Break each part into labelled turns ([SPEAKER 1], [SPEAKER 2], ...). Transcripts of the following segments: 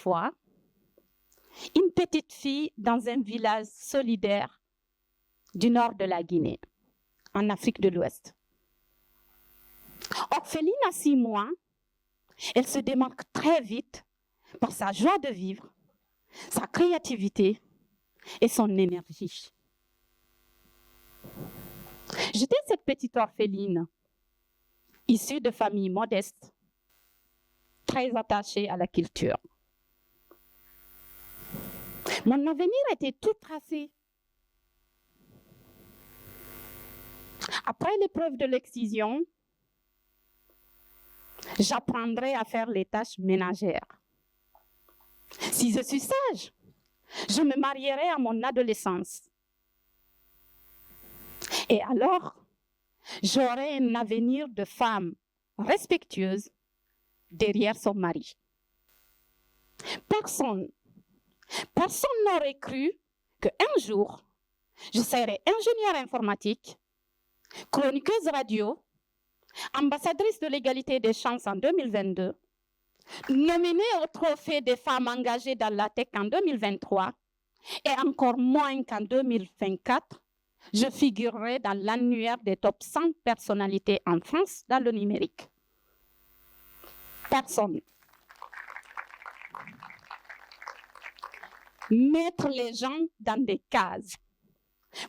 [SPEAKER 1] fois, une petite fille dans un village solidaire du nord de la Guinée, en Afrique de l'Ouest. Orpheline à 6 mois, elle se démarque très vite par sa joie de vivre, sa créativité et son énergie. J'étais cette petite orpheline, issue de familles modestes, très attachée à la culture. Mon avenir était tout tracé. Après l'épreuve de l'excision, j'apprendrai à faire les tâches ménagères. Si je suis sage, je me marierai à mon adolescence. Et alors, j'aurai un avenir de femme respectueuse derrière son mari. Personne n'aurait cru qu'un jour, je serais ingénieure informatique, chroniqueuse radio, ambassadrice de l'égalité des chances en 2022, nominée au trophée des femmes engagées dans la tech en 2023, et encore moins qu'en 2024, je figurerai dans l'annuaire des top 100 personnalités en France dans le numérique. Personne. Mettre les gens dans des cases.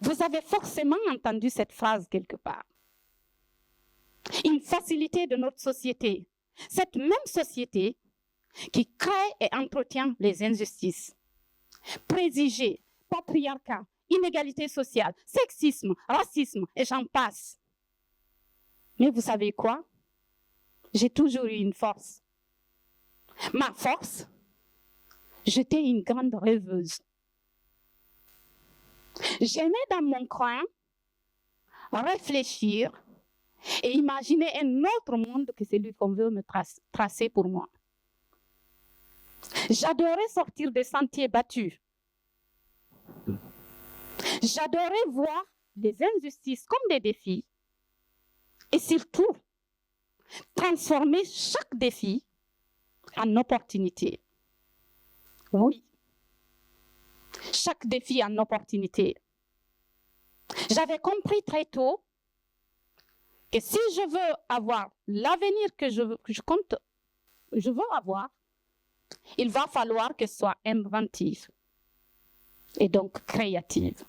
[SPEAKER 1] Vous avez forcément entendu cette phrase quelque part. Une facilité de notre société. Cette même société qui crée et entretient les injustices. Préjugés, patriarcat, inégalité sociale, sexisme, racisme, et j'en passe. Mais vous savez quoi? J'ai toujours eu une force. Ma force, j'étais une grande rêveuse. J'aimais dans mon coin réfléchir et imaginer un autre monde que celui qu'on veut me tracer pour moi. J'adorais sortir des sentiers battus. J'adorais voir les injustices comme des défis et surtout transformer chaque défi en opportunité. Oui, chaque défi en opportunité. J'avais compris très tôt que si je veux avoir l'avenir que je veux avoir, il va falloir que je sois inventive et donc créative.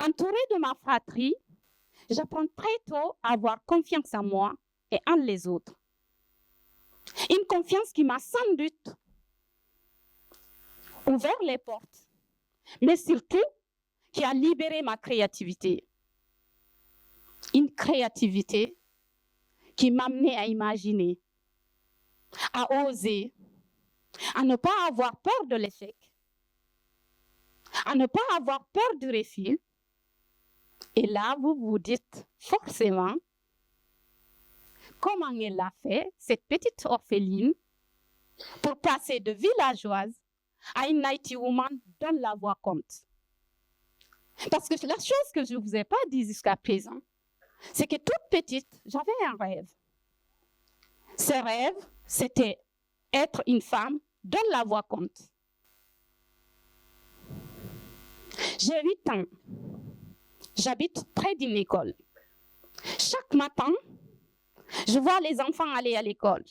[SPEAKER 1] Entourée de ma fratrie, j'apprends très tôt à avoir confiance en moi et en les autres. Une confiance qui m'a sans doute ouvert les portes, mais surtout qui a libéré ma créativité. Une créativité qui m'amenait à imaginer, à oser, à ne pas avoir peur de l'échec, à ne pas avoir peur du refus. Et là, vous vous dites forcément comment elle a fait, cette petite orpheline, pour passer de villageoise à une IT woman dont la voix compte. Parce que la chose que je ne vous ai pas dit jusqu'à présent, c'est que toute petite, j'avais un rêve. Ce rêve, c'était être une femme dont la voix compte. J'ai 8 ans. J'habite près d'une école. Chaque matin, je vois les enfants aller à l'école.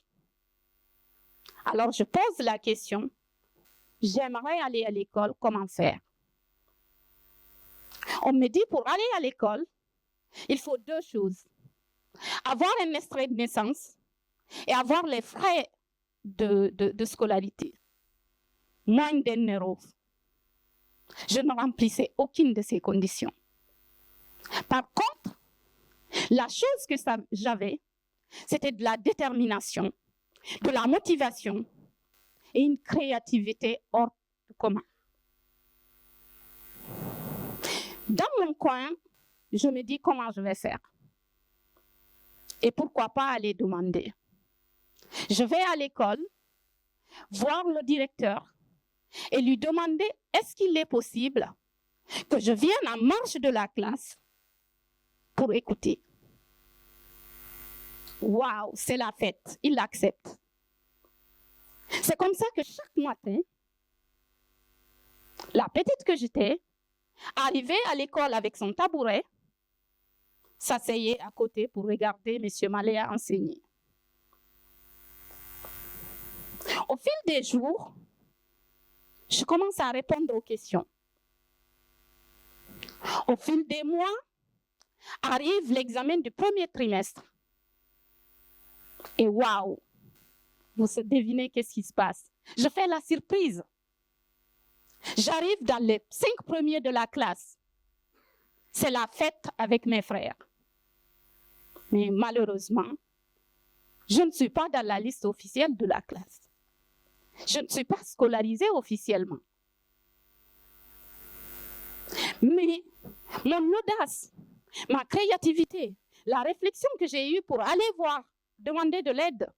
[SPEAKER 1] Alors je pose la question, j'aimerais aller à l'école, comment faire? On me dit pour aller à l'école, il faut 2 choses. Avoir un extrait de naissance et avoir les frais de scolarité. Moins d'1 €. Je ne remplissais aucune de ces conditions. Par contre, la chose que j'avais, c'était de la détermination, de la motivation et une créativité hors du commun. Dans mon coin, je me dis comment je vais faire. Et pourquoi pas aller demander. Je vais à l'école, voir le directeur et lui demander est-ce qu'il est possible que je vienne en marge de la classe pour écouter. Waouh, c'est la fête, il l'accepte. C'est comme ça que chaque matin, la petite que j'étais arrivait à l'école avec son tabouret, s'asseyait à côté pour regarder M. Maléa enseigner. Au fil des jours, je commence à répondre aux questions. Au fil des mois, arrive l'examen du premier trimestre. Et waouh, vous devinez qu'est-ce qui se passe. Je fais la surprise. J'arrive dans les 5 premiers de la classe. C'est la fête avec mes frères. Mais malheureusement, je ne suis pas dans la liste officielle de la classe. Je ne suis pas scolarisée officiellement. Mais mon audace, ma créativité, la réflexion que j'ai eue pour aller voir, demander de l'aide,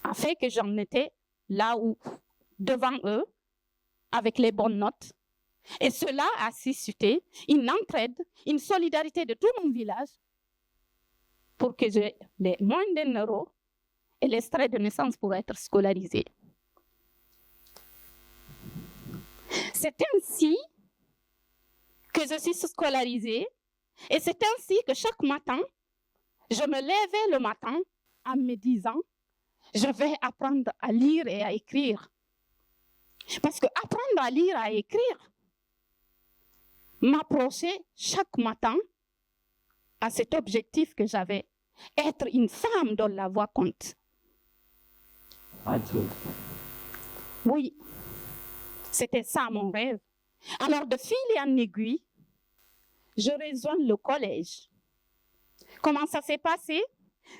[SPEAKER 1] a fait que j'en étais là où, devant eux, avec les bonnes notes. Et cela a suscité une entraide, une solidarité de tout mon village pour que j'ai les moins d'un euro et l'extrait de naissance pour être scolarisé. C'est ainsi que je suis scolarisée et c'est ainsi que chaque matin, je me levais le matin en me disant, je vais apprendre à lire et à écrire. Parce que apprendre à lire et à écrire m'approchait chaque matin à cet objectif que j'avais, être une femme dont la voix compte. Oui, c'était ça mon rêve. Alors de fil en aiguille, je rejoins le collège. Comment ça s'est passé?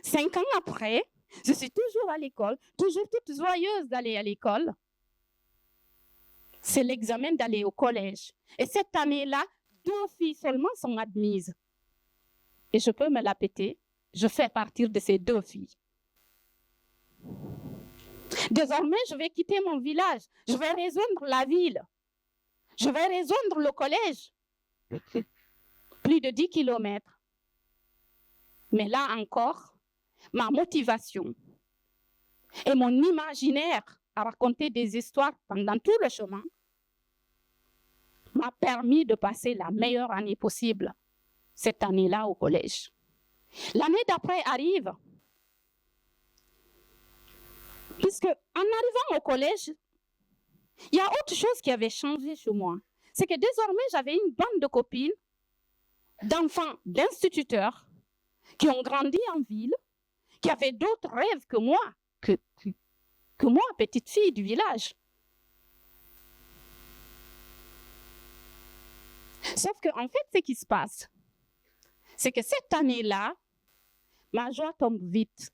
[SPEAKER 1] 5 ans après, je suis toujours à l'école, toujours toute joyeuse d'aller à l'école. C'est l'examen d'aller au collège. Et cette année-là, 2 filles seulement sont admises. Et je peux me la péter, je fais partie de ces 2 filles. Désormais, je vais quitter mon village, je vais rejoindre la ville, je vais rejoindre le collège. Plus de 10 kilomètres. Mais là encore, ma motivation et mon imaginaire à raconter des histoires pendant tout le chemin m'a permis de passer la meilleure année possible, cette année-là au collège. L'année d'après arrive, puisque en arrivant au collège, il y a autre chose qui avait changé chez moi. C'est que désormais, j'avais une bande de copines, d'enfants, d'instituteurs, qui ont grandi en ville, qui avaient d'autres rêves que moi, que moi, petite fille du village. Sauf qu'en fait, ce qui se passe, c'est que cette année-là, ma joie tombe vite.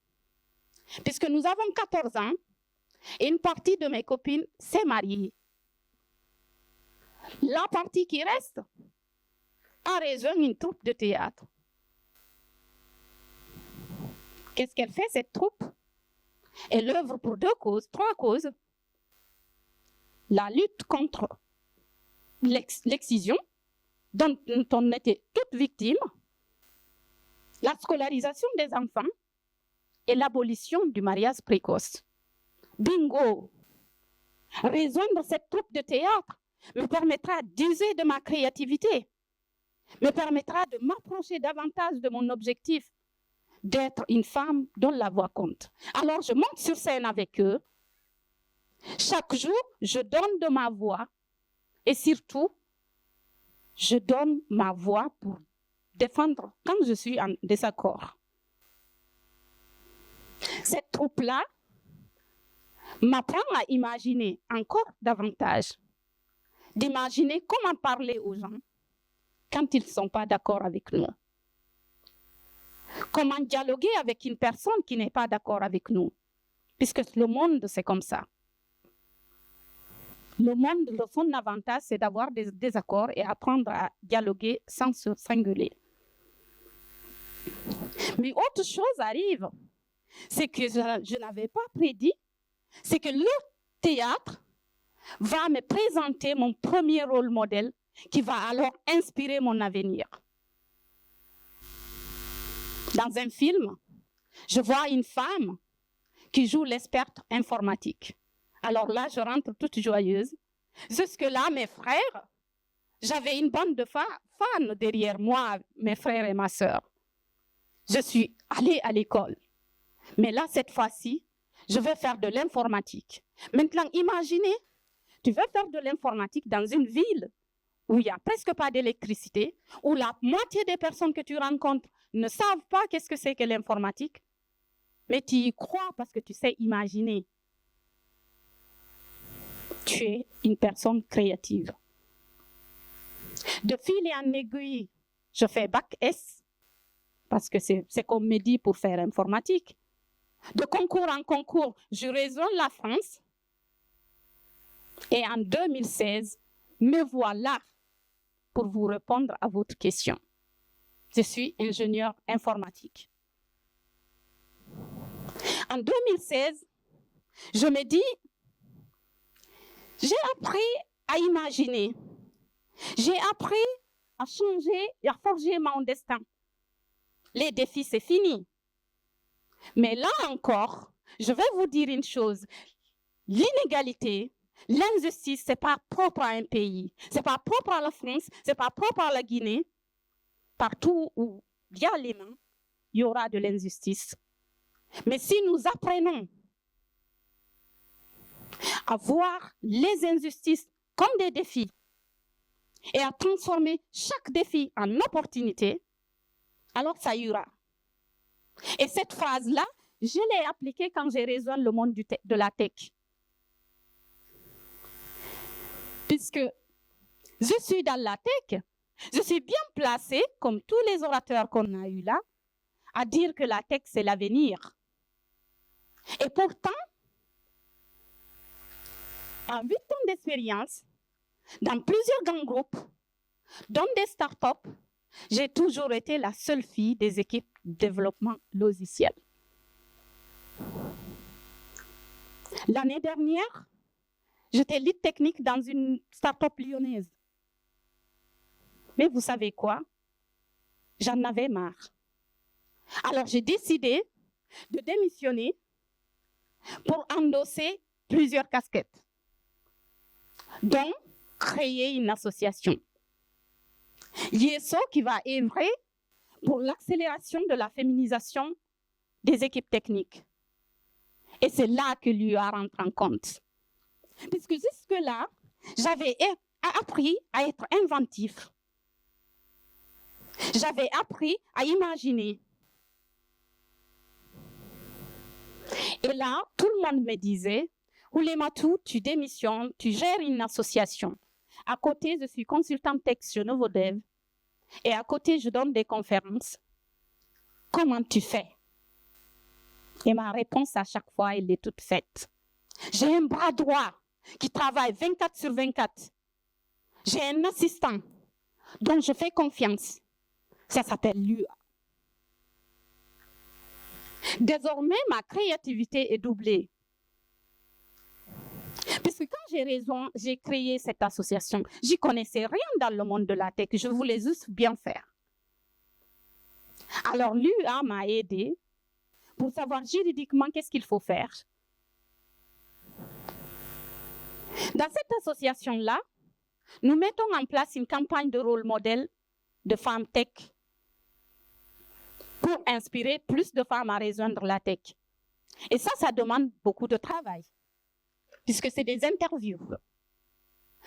[SPEAKER 1] Puisque nous avons 14 ans, et une partie de mes copines s'est mariée. La partie qui reste a rejoint une troupe de théâtre. Qu'est-ce qu'elle fait, cette troupe? Elle œuvre pour 2 causes, 3 causes. La lutte contre l'excision, dont on était toutes victimes, la scolarisation des enfants et l'abolition du mariage précoce. Bingo! Rejoindre cette troupe de théâtre me permettra d'user de ma créativité, me permettra de m'approcher davantage de mon objectif, d'être une femme dont la voix compte. Alors je monte sur scène avec eux. Chaque jour, je donne de ma voix et surtout, je donne ma voix pour défendre quand je suis en désaccord. Cette troupe-là m'apprend à imaginer encore davantage, d'imaginer comment parler aux gens quand ils ne sont pas d'accord avec nous. Comment dialoguer avec une personne qui n'est pas d'accord avec nous, puisque le monde, c'est comme ça. Le monde, son avantage, c'est d'avoir des désaccords et apprendre à dialoguer sans se singuler. Mais autre chose arrive, c'est que je n'avais pas prédit, c'est que le théâtre va me présenter mon premier rôle modèle qui va alors inspirer mon avenir. Dans un film, je vois une femme qui joue l'experte informatique. Alors là, je rentre toute joyeuse. Jusque-là, mes frères, j'avais une bande de fans derrière moi, mes frères et ma sœur. Je suis allée à l'école. Mais là, cette fois-ci, je vais faire de l'informatique. Maintenant, imaginez, tu veux faire de l'informatique dans une ville où il n'y a presque pas d'électricité, où la moitié des personnes que tu rencontres ne savent pas qu'est-ce que c'est que l'informatique, mais tu y crois parce que tu sais imaginer. Tu es une personne créative. De fil en aiguille, je fais bac S, parce que c'est comme me dit pour faire informatique. De concours en concours, je rejoins la France. Et en 2016, me voilà pour vous répondre à votre question. Je suis ingénieur informatique. En 2016, je me dis, j'ai appris à imaginer. J'ai appris à changer et à forger mon destin. Les défis, c'est fini. Mais là encore, je vais vous dire une chose. L'inégalité, l'injustice, ce n'est pas propre à un pays. Ce n'est pas propre à la France, ce n'est pas propre à la Guinée. Partout où il y a les mains, il y aura de l'injustice. Mais si nous apprenons à voir les injustices comme des défis et à transformer chaque défi en opportunité, alors ça ira. Et cette phrase-là, je l'ai appliquée quand j'ai rejoint le monde de la tech. Puisque je suis dans la tech, je suis bien placée, comme tous les orateurs qu'on a eus là, à dire que la tech, c'est l'avenir. Et pourtant, en 8 ans d'expérience, dans plusieurs grands groupes, dans des startups, j'ai toujours été la seule fille des équipes de développement logiciel. L'année dernière, j'étais lead technique dans une startup lyonnaise. Mais vous savez quoi? J'en avais marre. Alors j'ai décidé de démissionner pour endosser plusieurs casquettes, dont créer une association. YESO qui va œuvrer pour l'accélération de la féminisation des équipes techniques. Et c'est là que l'UA rentre en compte. Puisque jusque-là, j'avais appris à être inventif. J'avais appris à imaginer. Et là, tout le monde me disait, Oulematou, tu démissionnes, tu gères une association. À côté, je suis consultante tech chez Novodev. Et à côté, je donne des conférences. Comment tu fais? Et ma réponse à chaque fois, elle est toute faite. J'ai un bras droit qui travaille 24 sur 24. J'ai un assistant dont je fais confiance. Ça s'appelle l'UA. Désormais, ma créativité est doublée. Parce que quand j'ai créé cette association, j'y connaissais rien dans le monde de la tech. Je voulais juste bien faire. Alors l'UA m'a aidé pour savoir juridiquement qu'est-ce qu'il faut faire. Dans cette association-là, nous mettons en place une campagne de rôle modèle de femmes tech pour inspirer plus de femmes à rejoindre la tech. Et ça demande beaucoup de travail, puisque c'est des interviews.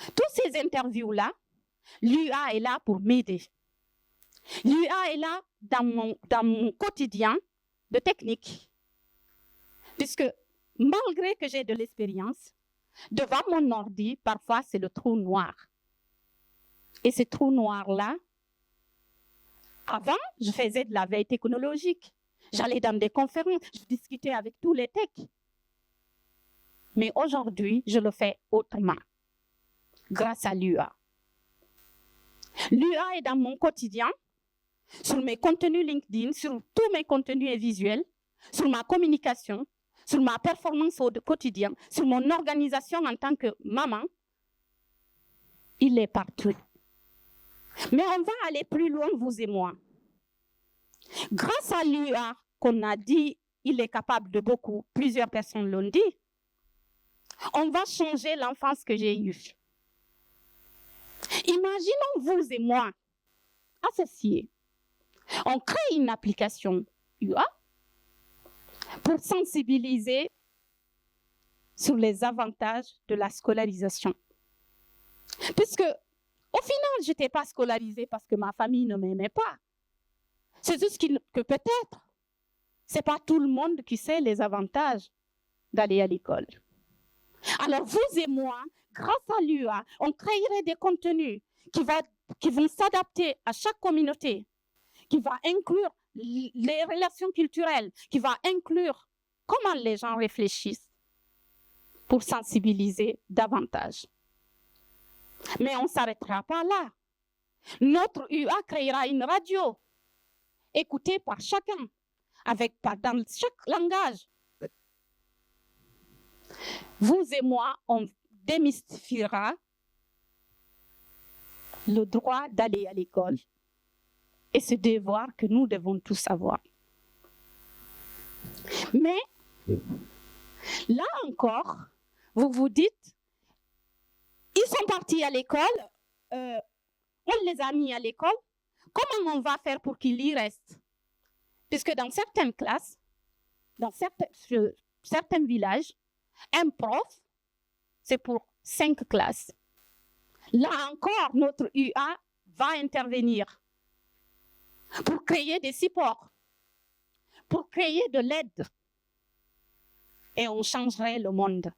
[SPEAKER 1] Toutes ces interviews-là, l'UA est là pour m'aider. L'UA est là dans mon quotidien de technique, puisque malgré que j'ai de l'expérience, devant mon ordi, parfois c'est le trou noir. Et ce trou noir-là, avant, je faisais de la veille technologique. J'allais dans des conférences, je discutais avec tous les techs. Mais aujourd'hui, je le fais autrement, grâce à l'UA. L'UA est dans mon quotidien, sur mes contenus LinkedIn, sur tous mes contenus visuels, sur ma communication, sur ma performance au quotidien, sur mon organisation en tant que maman. Il est partout. Mais on va aller plus loin, vous et moi. Grâce à l'UA qu'on a dit il est capable de beaucoup. Plusieurs personnes l'ont dit. On va changer l'enfance que j'ai eue. Imaginons vous et moi, associés. On crée une application UA pour sensibiliser sur les avantages de la scolarisation. Puisque, au final, je n'étais pas scolarisée parce que ma famille ne m'aimait pas. C'est juste que peut-être, ce n'est pas tout le monde qui sait les avantages d'aller à l'école. Alors, vous et moi, grâce à l'UA, on créerait des contenus qui vont s'adapter à chaque communauté, qui va inclure les relations culturelles, qui va inclure comment les gens réfléchissent pour sensibiliser davantage. Mais on ne s'arrêtera pas là. Notre UA créera une radio, écoutée par chacun, dans chaque langage. Vous et moi, on démystifiera le droit d'aller à l'école et ce devoir que nous devons tous avoir. Mais, là encore, vous vous dites, ils sont partis à l'école, on les a mis à l'école, comment on va faire pour qu'ils y restent? Puisque dans certaines classes, dans certains villages, un prof, c'est pour 5 classes. Là encore, notre UA va intervenir pour créer des supports, pour créer de l'aide. Et on changerait le monde.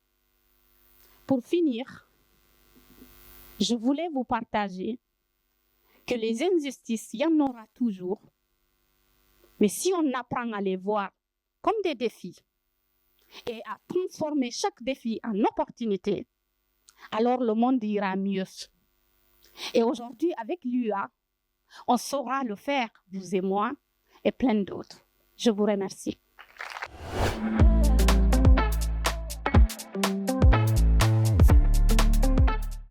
[SPEAKER 1] Pour finir, je voulais vous partager que les injustices, il y en aura toujours. Mais si on apprend à les voir comme des défis et à transformer chaque défi en opportunité, alors le monde ira mieux. Et aujourd'hui, avec l'UA, on saura le faire, vous et moi, et plein d'autres. Je vous remercie.